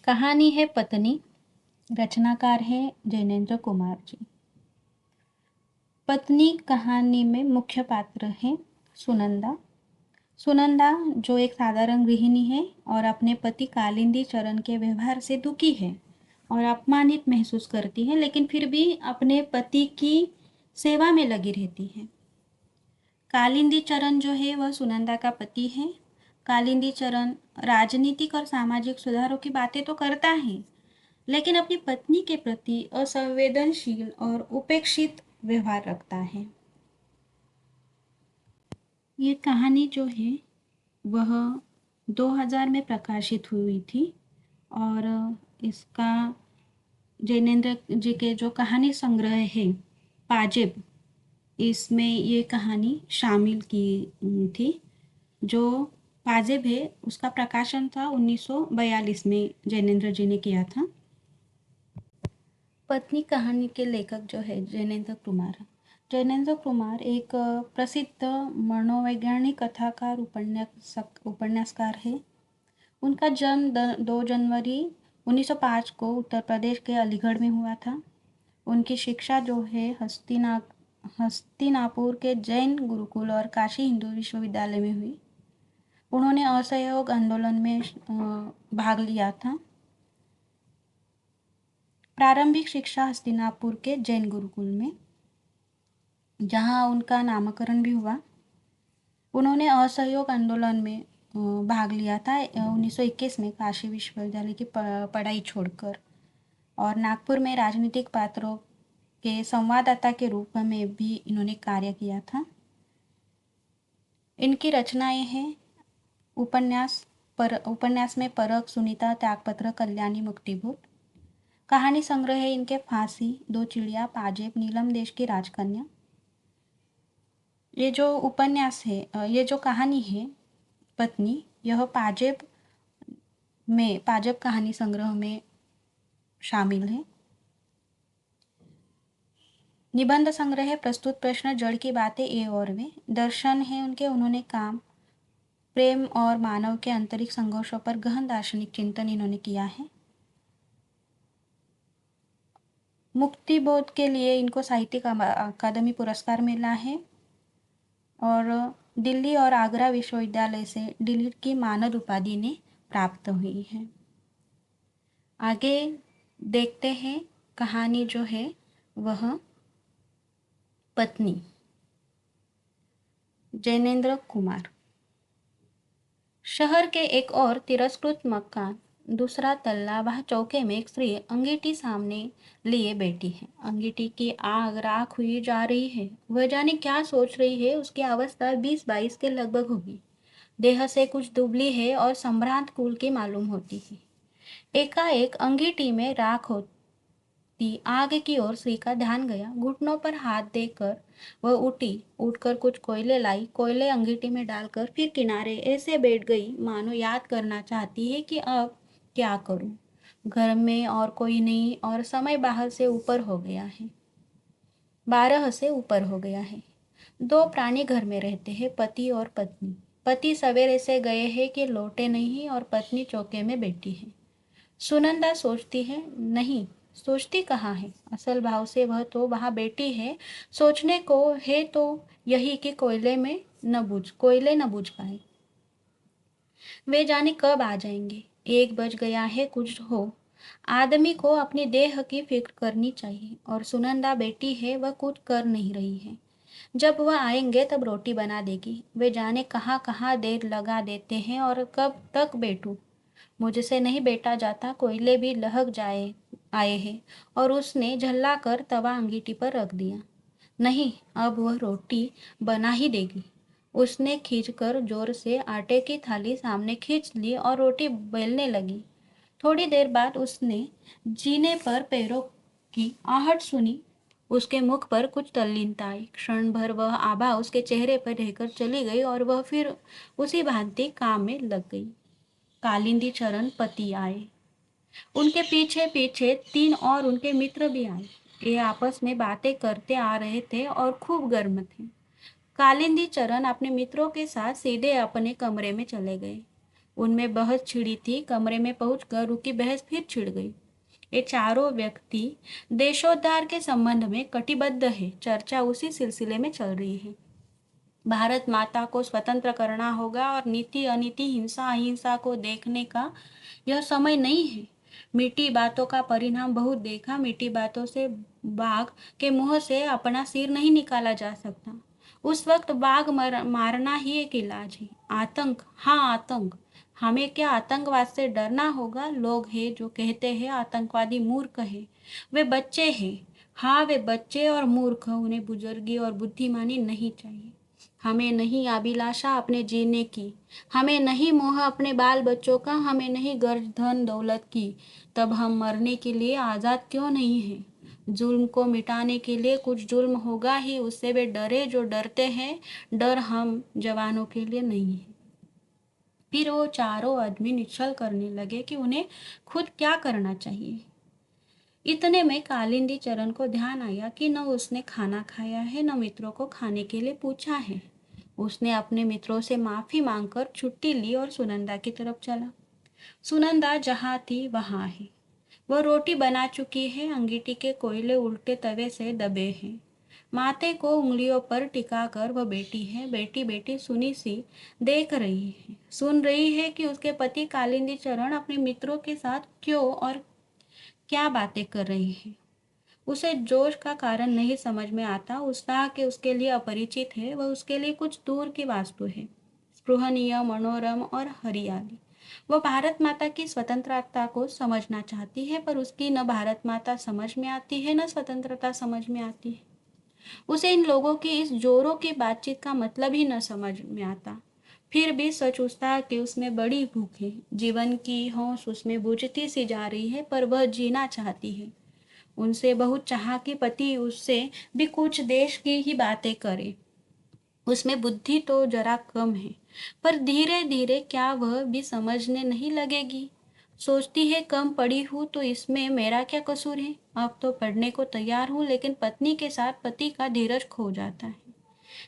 कहानी है पत्नी। रचनाकार है जैनेन्द्र कुमार जी। पत्नी कहानी में मुख्य पात्र है सुनंदा। सुनंदा जो एक साधारण गृहिणी है और अपने पति कालिंदी चरण के व्यवहार से दुखी है और अपमानित महसूस करती है, लेकिन फिर भी अपने पति की सेवा में लगी रहती है। कालिंदी चरण जो है वह सुनंदा का पति है। कालिंदी चरण राजनीतिक और सामाजिक सुधारों की बातें तो करता है, लेकिन अपनी पत्नी के प्रति असंवेदनशील और उपेक्षित व्यवहार रखता है। ये कहानी जो है वह 2000 में प्रकाशित हुई थी और इसका जैनेन्द्र जी के जो कहानी संग्रह है पाजेब, इसमें ये कहानी शामिल की थी। जो पाजेब है उसका प्रकाशन था 1942 में जैनेन्द्र जी ने किया था। पत्नी कहानी के लेखक जो है जैनेन्द्र कुमार। जैनेन्द्र कुमार एक प्रसिद्ध मनोवैज्ञानिक कथाकार उपन्यासकार है। उनका जन्म 2 जनवरी 1905 को उत्तर प्रदेश के अलीगढ़ में हुआ था। उनकी शिक्षा जो है हस्तिनापुर के जैन गुरुकुल और काशी हिंदू विश्वविद्यालय में हुई। उन्होंने असहयोग आंदोलन में भाग लिया था। प्रारंभिक शिक्षा हस्तिनापुर के जैन गुरुकुल में, जहां उनका नामकरण भी हुआ। उन्होंने असहयोग आंदोलन में भाग लिया था 1921 में काशी विश्वविद्यालय की पढ़ाई छोड़कर, और नागपुर में राजनीतिक पात्रों के संवाददाता के रूप में भी इन्होंने कार्य किया था। इनकी रचनाएं हैं उपन्यास में परख, सुनीता, त्यागपत्र, कल्याणी, मुक्तिभूत। कहानी संग्रह है इनके फांसी, 2 चिड़िया, पाजेब, नीलम देश की राजकन्या। ये जो उपन्यास है, ये जो कहानी है पत्नी, यह पाजेब कहानी संग्रह में शामिल है। निबंध संग्रह है प्रस्तुत प्रश्न, जड़ की बातें, ए और वे। दर्शन है उन्होंने काम, प्रेम और मानव के आंतरिक संघर्षों पर गहन दार्शनिक चिंतन इन्होंने किया है। मुक्तिबोध के लिए इनको साहित्यिक अकादमी पुरस्कार मिला है और दिल्ली और आगरा विश्वविद्यालय से डिलीट की मानद उपाधि ने प्राप्त हुई है। आगे देखते हैं कहानी जो है वह पत्नी। जैनेन्द्र कुमार। शहर के एक और तिरस्कृत मकान, दूसरा तल्ला, वह चौके में एक स्त्री अंगीठी सामने लिए बैठी है। अंगीठी की आग राख हुई जा रही है। वह जाने क्या सोच रही है। उसकी अवस्था 20-22 के लगभग होगी। देह से कुछ दुबली है और संभ्रांत कुल की मालूम होती है। एकाएक अंगीठी में राख होती आग की ओर स्त्री का ध्यान गया। घुटनों पर हाथ देकर वह उठकर कुछ कोयले लाई। कोयले अंगीठी में डालकर फिर किनारे ऐसे बैठ गई मानो याद करना चाहती है कि अब क्या करूं। घर में और कोई नहीं और समय 12 से ऊपर हो गया है। 2 प्राणी घर में रहते हैं, पति और पत्नी। पति सवेरे से गए हैं कि लौटे नहीं और पत्नी चौके में बैठी है। सुनंदा सोचती है, नहीं सोचती कहाँ है, असल भाव से वह तो वहाँ बैठी है। सोचने को है तो यही कि कोयले न बुझ पाए। वे जाने कब आ जाएंगे। 1 बज गया है, कुछ हो। आदमी को अपनी देह की फिक्र करनी चाहिए और सुनंदा बेटी है, वह कुछ कर नहीं रही है। जब वह आएंगे तब रोटी बना देगी। वे जाने कहाँ कहाँ देर लगा देते हैं और कब तक बैठूं। मुझसे नहीं बैठा जाता। कोयले भी आए हैं और उसने झल्ला कर तवा अंगीठी पर रख दिया। नहीं, अब वह रोटी बना ही देगी। उसने खींचकर जोर से आटे की थाली सामने खींच ली और रोटी बेलने लगी। थोड़ी देर बाद उसने जीने पर पैरों की आहट सुनी। उसके मुख पर कुछ तल्लीनता आई। क्षण भर वह आभा उसके चेहरे पर रहकर चली गई और वह फिर उसी भांति काम में लग गई। कालिंदी चरण पति आए। उनके पीछे पीछे 3 और उनके मित्र भी आए। ये आपस में बातें करते आ रहे थे और खूब गर्म थे। कालिंदी चरण अपने मित्रों के साथ सीधे अपने कमरे में चले गए। उनमें बहस छिड़ी थी, कमरे में पहुंचकर रुकी बहस फिर छिड़ गई। ये चारों व्यक्ति देशोद्धार के संबंध में कटिबद्ध है। चर्चा उसी सिलसिले में चल रही है। भारत माता को स्वतंत्र करना होगा और नीति अनीति, हिंसा अहिंसा को देखने का यह समय नहीं है। मीठी बातों का परिणाम बहुत देखा। मीठी बातों से बाघ के मुंह से अपना सिर नहीं निकाला जा सकता। उस वक्त बाघ मारना ही एक इलाज है। आतंक, हाँ आतंक। हमें क्या आतंकवाद से डरना होगा? लोग हैं जो कहते हैं आतंकवादी मूर्ख है, वे बच्चे हैं। हाँ, वे बच्चे और मूर्ख, उन्हें बुजुर्गी और बुद्धिमानी नहीं चाहिए। हमें नहीं अभिलाषा अपने जीने की, हमें नहीं मोह अपने बाल बच्चों का, हमें नहीं गर्ज धन दौलत की। तब हम मरने के लिए आज़ाद क्यों नहीं हैं? जुल्म को मिटाने के लिए कुछ जुल्म होगा ही, उससे वे डरे जो डरते हैं। डर हम जवानों के लिए नहीं है। फिर वो चारों आदमी निश्चल करने लगे कि उन्हें खुद क्या करना चाहिए। इतने में कालिंदी चरण को ध्यान आया कि न उसने खाना खाया है, न मित्रों को खाने के लिए पूछा है। उसने अपने मित्रों से माफी मांगकर छुट्टी ली और सुनंदा की तरफ चला। सुनंदा जहाँ थी वहाँ है। वह रोटी बना चुकी है, अंगीठी के कोयले उल्टे तवे से दबे हैं। माथे को उंगलियों पर टिकाकर वह बैठी है। बेटी बेटी सुनी सी देख रही है, सुन रही है कि उसके पति कालिंदी चरण अपने मित्रों के साथ क्यों और क्या बातें कर रही है। उसे जोश का कारण नहीं समझ में आता। उत्साह के उसके लिए अपरिचित है। वह उसके लिए कुछ दूर की वास्तु है, स्पृहणीय, मनोरम और हरियाली। वह भारत माता की स्वतंत्रता को समझना चाहती है, पर उसकी न भारत माता समझ में आती है, न स्वतंत्रता समझ में आती है। उसे इन लोगों की इस जोरों की बातचीत का मतलब ही न समझ में आता। फिर भी सच उत्साह कि उसमें बड़ी भूख है। जीवन की होश उसमें बुझती सी जा रही है, पर वह जीना चाहती है। उनसे बहुत चाहा कि पति उससे भी कुछ देश की ही बातें करे। उसमें बुद्धि तो जरा कम है, पर धीरे धीरे क्या वह भी समझने नहीं लगेगी? सोचती है कम पढ़ी हूँ तो इसमें मेरा क्या कसूर है? अब तो पढ़ने को तैयार हूँ, लेकिन पत्नी के साथ पति का धीरज खो जाता है।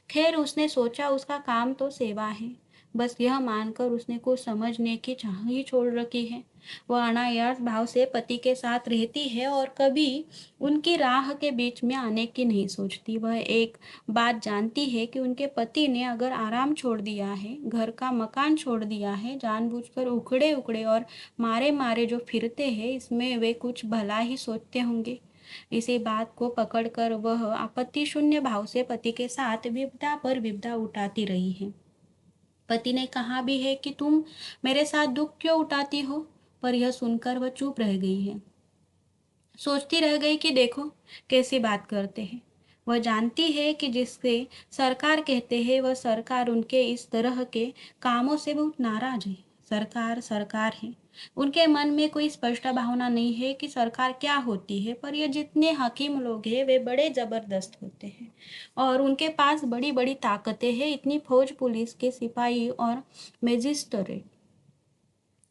खैर, उसने सोचा उसका काम तो सेवा है। बस यह मानकर उसने कुछ समझने की चाह ही छोड़ रखी है। वह अनायास भाव से पति के साथ रहती है और कभी उनकी राह के बीच में आने की नहीं सोचती। वह एक बात जानती है कि उनके पति ने अगर आराम छोड़ दिया है, घर का मकान छोड़ दिया है, जानबूझकर उखड़े उखड़े और मारे मारे जो फिरते हैं, इसमें वे कुछ भला ही सोचते होंगे। इसी बात को पकड़कर वह आपत्ति शून्य भाव से पति के साथ विपदा पर विपदा उठाती रही है। पति ने कहा भी है कि तुम मेरे साथ दुख क्यों उठाती हो, पर यह सुनकर वह चुप रह गई है। सोचती रह गई कि देखो कैसी बात करते हैं। वह जानती है कि जिससे सरकार कहते हैं, वह सरकार उनके इस तरह के कामों से बहुत नाराज है। सरकार सरकार है, उनके मन में कोई स्पष्ट भावना नहीं है कि सरकार क्या होती है। पर ये जितने हकीम लोग हैं वे बड़े जबरदस्त होते हैं और उनके पास बड़ी बड़ी ताकतें हैं। इतनी फौज, पुलिस के सिपाही और मजिस्ट्रेट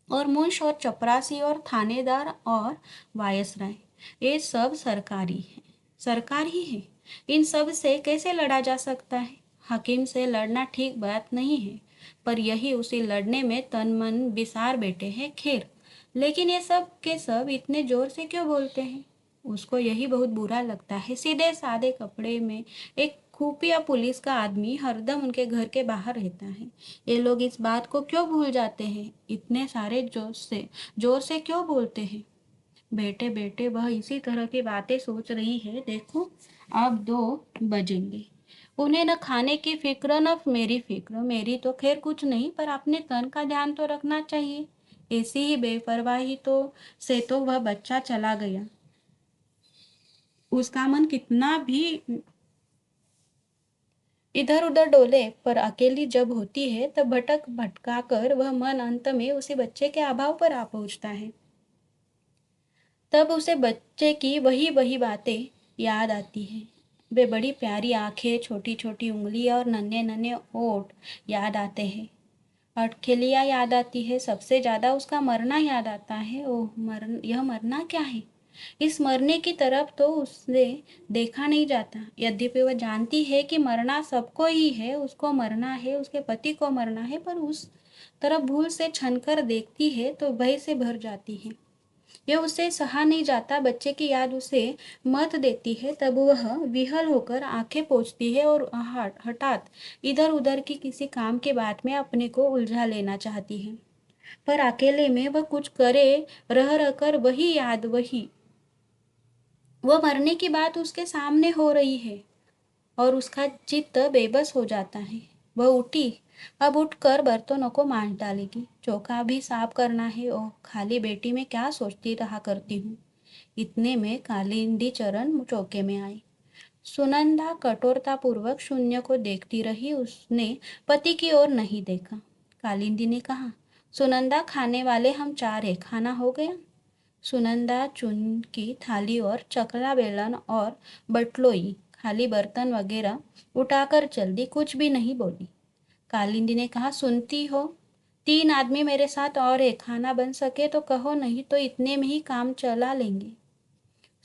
और मुंश और चपरासी और थानेदार और वायसराय, ये सब सरकारी है, सरकार ही है। इन सब से कैसे लड़ा जा सकता है? हकीम से लड़ना ठीक बात नहीं है, पर यही उसी लड़ने में तन मन बिसार बैठे हैं। खैर, लेकिन ये सब के सब इतने जोर से क्यों बोलते हैं? उसको यही बहुत बुरा लगता है। सीधे सादे कपड़े में एक खुफिया पुलिस का आदमी हरदम उनके घर के बाहर रहता है। ये लोग इस बात को क्यों भूल जाते हैं? इतने सारे जोर से क्यों बोलते हैं? बैठे बैठे वह इसी तरह की बातें सोच रही है। देखो, अब 2 बजेंगे। उन्हें न खाने की फिक्र न मेरी फिक्र। मेरी तो खैर कुछ नहीं, पर अपने तन का ध्यान तो रखना चाहिए। ऐसी ही बेपरवाही से तो वह बच्चा चला गया। उसका मन कितना भी इधर उधर डोले, पर अकेली जब होती है तब भटक भटका कर वह मन अंत में उसी बच्चे के अभाव पर आ पहुंचता है। तब उसे बच्चे की वही वही बातें याद आती है। वे बड़ी प्यारी आंखें, छोटी छोटी उंगलियां और नन्हे नन्हे ओठ याद आते हैं। अटखेलियाँ याद आती है। सबसे ज्यादा उसका मरना याद आता है। ओह, यह मरना क्या है? इस मरने की तरफ तो उससे देखा नहीं जाता। यद्यपि वह जानती है कि मरना सबको ही है, उसको मरना है, उसके पति को मरना है, पर उस तरफ भूल से छनकर देखती है तो भय से भर जाती है। यह उसे सहा नहीं जाता, बच्चे की याद उसे मत देती है। तब वह विहल होकर आंखें पोंछती है और हठात इधर उधर की किसी काम के बात में अपने को उलझा लेना चाहती है। पर अकेले में वह कुछ करे, रह रहकर वही याद, वही वह मरने की बात उसके सामने हो रही है और उसका चित्त बेबस हो जाता है। वह उठी, अब उठकर बर्तनों को मांज डालेगी, चौका भी साफ करना है। ओह, खाली बेटी में क्या सोचती रहा करती हूँ। इतने में कालिंदी चरण चौके में आई। सुनंदा कठोरतापूर्वक शून्य को देखती रही, उसने पति की ओर नहीं देखा। कालिंदी ने कहा, सुनंदा, खाने वाले हम 4 हैं, खाना हो गया? सुनंदा चुन की थाली और चकला बेलन और बटलोई, खाली बर्तन वगैरह उठाकर चल दी, कुछ भी नहीं बोली। कालिंदी ने कहा, सुनती हो, 3 आदमी मेरे साथ और है, खाना बन सके तो कहो, नहीं तो इतने में ही काम चला लेंगे।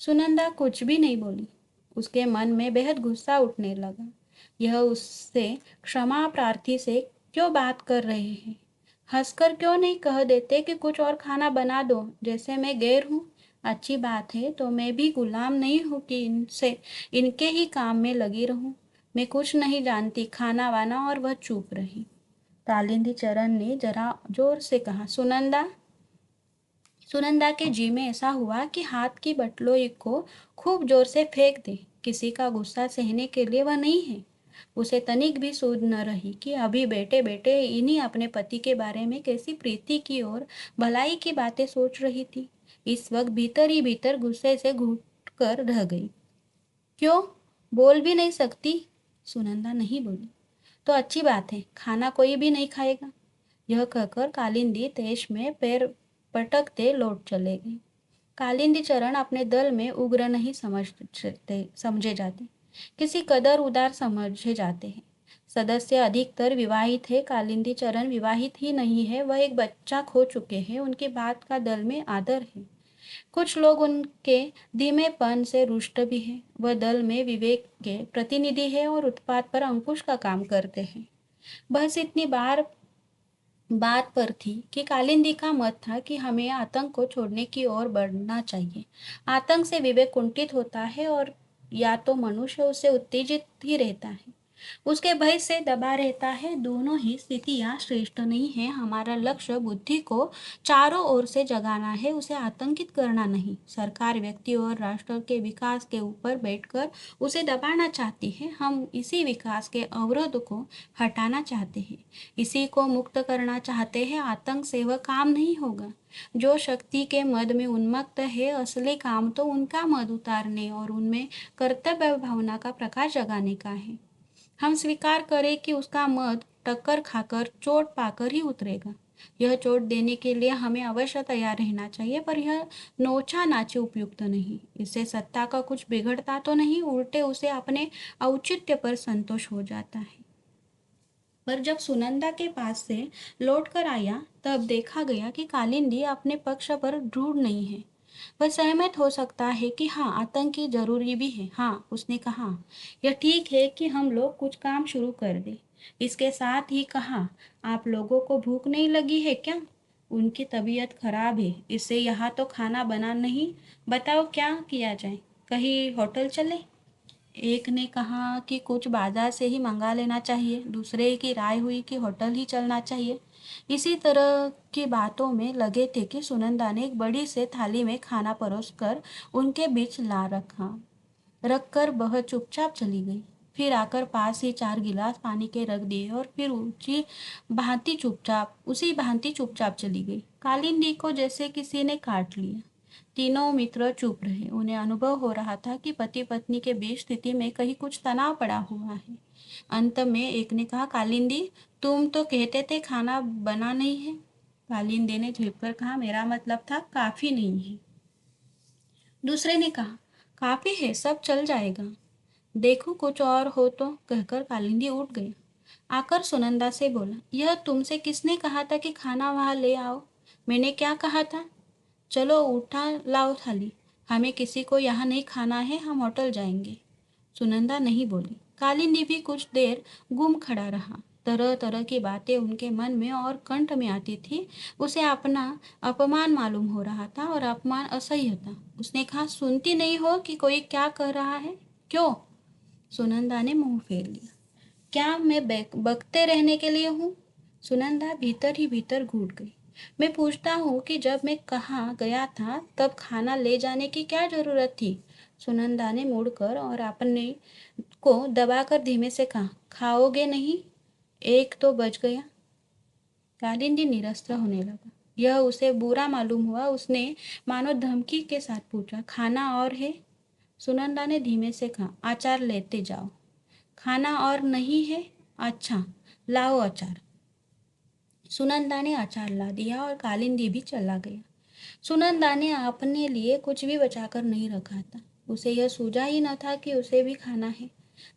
सुनंदा कुछ भी नहीं बोली। उसके मन में बेहद गुस्सा उठने लगा। यह उससे क्षमा प्रार्थी से क्यों बात कर रहे हैं? हंसकर क्यों नहीं कह देते कि कुछ और खाना बना दो, जैसे मैं गैर हूँ? अच्छी बात है, तो मैं भी गुलाम नहीं हूँ कि इनसे इनके ही काम में लगी रहूं। मैं कुछ नहीं जानती खाना वाना। और वह चुप रही। कालिंदी चरण ने जरा जोर से कहा, सुनंदा। सुनंदा के जी में ऐसा हुआ कि हाथ की बटलोई को खूब जोर से फेंक दे। किसी का गुस्सा सहने के लिए वह नहीं है। उसे तनिक भी सूझ न रही कि अभी बेटे बेटे इन्हीं अपने पति के बारे में कैसी प्रीति की और भलाई की बातें सोच रही थी। इस वक्त भीतर ही भीतर गुस्से से घुट कर रह गई। क्यों? बोल भी नहीं सकती? सुनंदा नहीं बोली। तो अच्छी बात है, खाना कोई भी नहीं खाएगा। यह कहकर कालिंदी तेज में पैर पटकते लौट चले गए। कालिंदी चरण अपने दल में उग्र नहीं समझे जाते, किसी कदर उदार समझे जाते हैं। सदस्य अधिकतर विवाहित है। कालिंदी चरण विवाहित ही नहीं है, वह एक बच्चा खो चुके हैं। उनकी बात का दल में आदर है। कुछ लोग उनके धीमेपन से रुष्ट भी हैं। वह दल में विवेक के प्रतिनिधि है और उत्पात पर अंकुश का काम करते हैं। बस इतनी बात पर थी कि कालिंदी का मत था कि हमें आतंक को छोड़ने की ओर बढ़ना चाहिए। आतंक से विवेक कुंठित होता है और या तो मनुष्य उससे उत्तेजित ही रहता है, उसके भय से दबा रहता है। दोनों ही स्थितियां श्रेष्ठ नहीं है। हमारा लक्ष्य बुद्धि को चारों ओर से जगाना है, उसे आतंकित करना नहीं। सरकार व्यक्ति और राष्ट्र के विकास के ऊपर बैठकर उसे दबाना चाहती है। हम इसी विकास के अवरोध को हटाना चाहते हैं, इसी को मुक्त करना चाहते हैं। आतंक से वह काम नहीं होगा। जो शक्ति के मद में उन्मत्त है, असली काम तो उनका मद उतारने और उनमें कर्तव्य भावना का प्रकाश जगाने का है। हम स्वीकार करें कि उसका मद टक्कर खाकर, चोट पाकर ही उतरेगा। यह चोट देने के लिए हमें अवश्य तैयार रहना चाहिए, पर यह नोचा नाची उपयुक्त नहीं। इससे सत्ता का कुछ बिगड़ता तो नहीं, उल्टे उसे अपने औचित्य पर संतोष हो जाता है। पर जब सुनंदा के पास से लौट कर आया, तब देखा गया कि कालिंदी अपने पक्ष पर दृढ़ नहीं है। वह सहमत हो सकता है कि हाँ, आतंकी जरूरी भी है। हाँ, उसने कहा, यह ठीक है कि हम लोग कुछ काम शुरू कर दें। इसके साथ ही कहा, आप लोगों को भूख नहीं लगी है क्या? उनकी तबीयत खराब है, इससे यहाँ तो खाना बना नहीं। बताओ क्या किया जाए? कहीं होटल चले? एक ने कहा कि कुछ बाजार से ही मंगा लेना चाहिए। दूसरे की राय हुई कि होटल ही चलना चाहिए। इसी तरह की बातों में लगे थे कि सुनंदा ने एक बड़ी से थाली में खाना परोसकर उनके बीच ला रखकर वह चुपचाप चली गई। फिर आकर पास ही 4 गिलास पानी के रख दिए और फिर उसी भांति चुपचाप चली गई। कालिंदी को जैसे किसी ने काट लिया। तीनों मित्र चुप रहे। उन्हें अनुभव हो रहा था कि पति पत्नी के बीच स्थिति में कहीं कुछ तनाव पड़ा हुआ है। अंत में एक ने कहा, कालिंदी, तुम तो कहते थे खाना बना नहीं है। कालिंदी ने झेपकर कहा, मेरा मतलब था काफी नहीं है। दूसरे ने कहा, काफी है, सब चल जाएगा। देखो कुछ और हो तो, कहकर कालिंदी उठ गई। आकर सुनंदा से बोला, यह तुमसे किसने कहा था कि खाना वहां ले आओ? मैंने क्या कहा था? चलो उठा लाओ थाली। हमें किसी को यहाँ नहीं खाना है, हम होटल जाएंगे। सुनंदा नहीं बोली। कालिंदी भी कुछ देर गुम खड़ा रहा। तरह तरह की बातें उनके मन में और कंठ में आती थी। उसे अपना अपमान मालूम हो रहा था और अपमान असह्य था। उसने कहा, सुनती नहीं हो कि कोई क्या कह रहा है? क्यों? सुनंदा ने मुंह फेर लिया। क्या मैं बकते रहने के लिए हूँ? सुनंदा भीतर ही भीतर घूट गई। मैं पूछता हूँ कि जब मैं कहाँ गया था तब खाना ले जाने की क्या जरूरत थी? सुनंदा ने मुड़कर और अपने को दबाकर धीमे से कहा, खाओगे नहीं? एक तो बच गया। कालिंदी निरस्त्र होने लगा। यह उसे बुरा मालूम हुआ। उसने मानो धमकी के साथ पूछा, खाना और है? सुनंदा ने धीमे से कहा, अचार लेते जाओ। खाना और नहीं है? अच्छा, लाओ अचार। सुनंदा ने अचार ला दिया और कालिंदी भी चला गया। सुनंदा ने अपने लिए कुछ भी बचाकर नहीं रखा था। उसे यह सूझा ही न था कि उसे भी खाना है।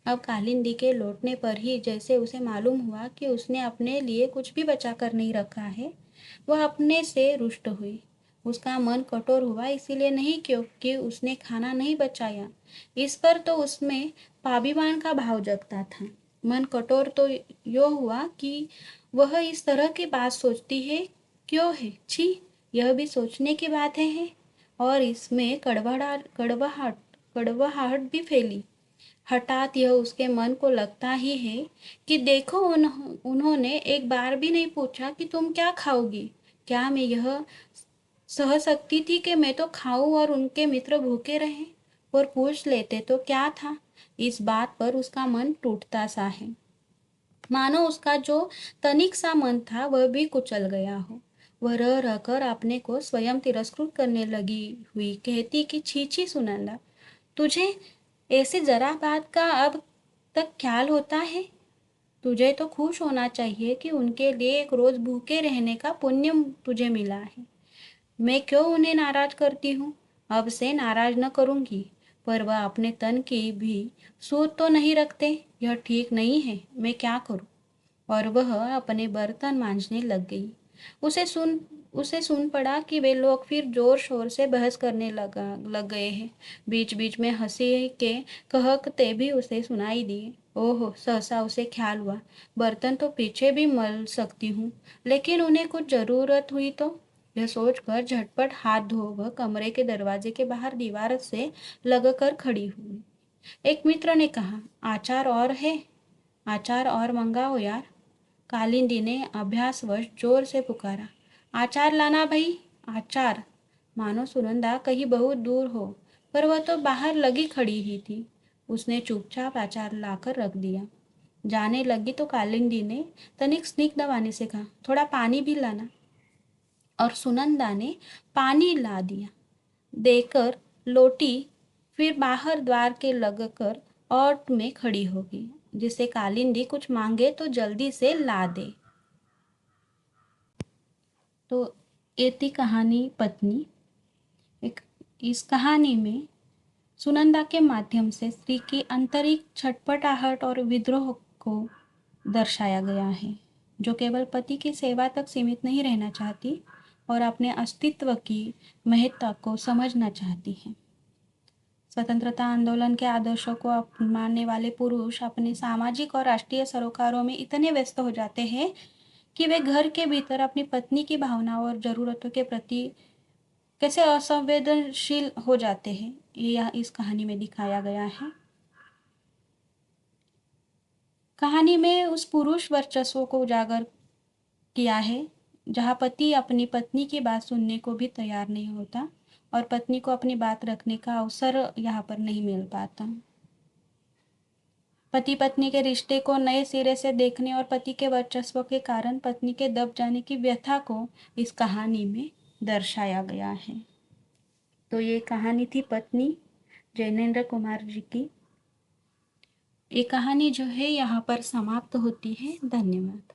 अब कालिंदी के लौटने पर ही जैसे उसे मालूम हुआ कि उसने अपने लिए कुछ भी बचाकर नहीं रखा है, वह अपने से रुष्ट हुई। उसका मन कठोर हुआ, इसीलिए नहीं क्योंकि उसने खाना नहीं बचाया। इस पर तो उसमें पाबीवान का भाव जगता था। मन कठोर तो यो हुआ कि वह इस तरह की बात सोचती है क्यों है? छी, यह भी सोचने की बात है। और इसमें कड़वाहट कड़वाहट कड़वाहट भी फैली। हठात यह उसके मन को लगता ही है कि देखो, उन्होंने एक बार भी नहीं पूछा कि तुम क्या खाओगी। क्या मैं यह सह सकती थी कि मैं तो खाऊं और उनके मित्र भूखे रहें? और पूछ लेते तो क्या था? इस बात पर उसका मन टूटता सा है, मानो उसका जो तनिक सा मन था वह भी कुचल गया हो। वह रह रहकर अपने को स्वयं तिरस्कृत करने लगी हुई कहती कि छी छी सुनंदा, तुझे ऐसे जरा बात का अब तक ख्याल होता है? तुझे तो खुश होना चाहिए कि उनके लिए एक रोज भूखे रहने का पुण्य तुझे मिला है। मैं क्यों उन्हें नाराज करती हूँ? अब से नाराज न करूंगी। पर वह अपने तन की भी सूध तो नहीं रखते। यह ठीक नहीं है, मैं क्या करूं? और वह अपने बर्तन मांजने लग गई। उसे सुन पड़ा कि वे लोग फिर जोर शोर से बहस करने लग गए हैं। बीच बीच में हंसी के कहकते भी उसे सुनाई दिए। ओहो, सहसा उसे ख्याल हुआ, बर्तन तो पीछे भी मल सकती हूँ, लेकिन उन्हें कुछ जरूरत हुई तो? यह सोचकर झटपट हाथ धो वह कमरे के दरवाजे के बाहर दीवार से लगकर खड़ी हुई। एक मित्र ने कहा, आचार और है? आचार और मंगाओ यार। कालिंदी ने अभ्यासवश जोर से पुकारा, आचार लाना भाई, आचार। मानो सुनंदा कहीं बहुत दूर हो, पर वह तो बाहर लगी खड़ी ही थी। उसने चुपचाप आचार लाकर रख दिया। जाने लगी तो कालिंदी ने तनिक स्निग्ध वाणी से कहा, थोड़ा पानी भी लाना। और सुनंदा ने पानी ला दिया देकर लोटी, फिर बाहर द्वार के लगकर औट में खड़ी हो गई, जिसे कालिंदी कुछ मांगे तो जल्दी से ला दे। तो ये थी कहानी पत्नी। एक इस कहानी में सुनंदा के माध्यम से स्त्री की आंतरिक छटपटाहट और विद्रोह को दर्शाया गया है, जो केवल पति की सेवा तक सीमित नहीं रहना चाहती और अपने अस्तित्व की महत्ता को समझना चाहती है। स्वतंत्रता आंदोलन के आदर्शों को अपनाने वाले पुरुष अपने सामाजिक और राष्ट्रीय सरोकारों में इतने व्यस्त हो जाते हैं कि वे घर के भीतर अपनी पत्नी की भावनाओं और जरूरतों के प्रति कैसे असंवेदनशील हो जाते हैं, यह इस कहानी में दिखाया गया है। कहानी में उस पुरुष वर्चस्व को उजागर किया है जहाँ पति अपनी पत्नी की बात सुनने को भी तैयार नहीं होता और पत्नी को अपनी बात रखने का अवसर यहाँ पर नहीं मिल पाता। पति पत्नी के रिश्ते को नए सिरे से देखने और पति के वर्चस्व के कारण पत्नी के दब जाने की व्यथा को इस कहानी में दर्शाया गया है। तो ये कहानी थी पत्नी, जैनेन्द्र कुमार जी की। ये कहानी जो है यहाँ पर समाप्त होती है। धन्यवाद।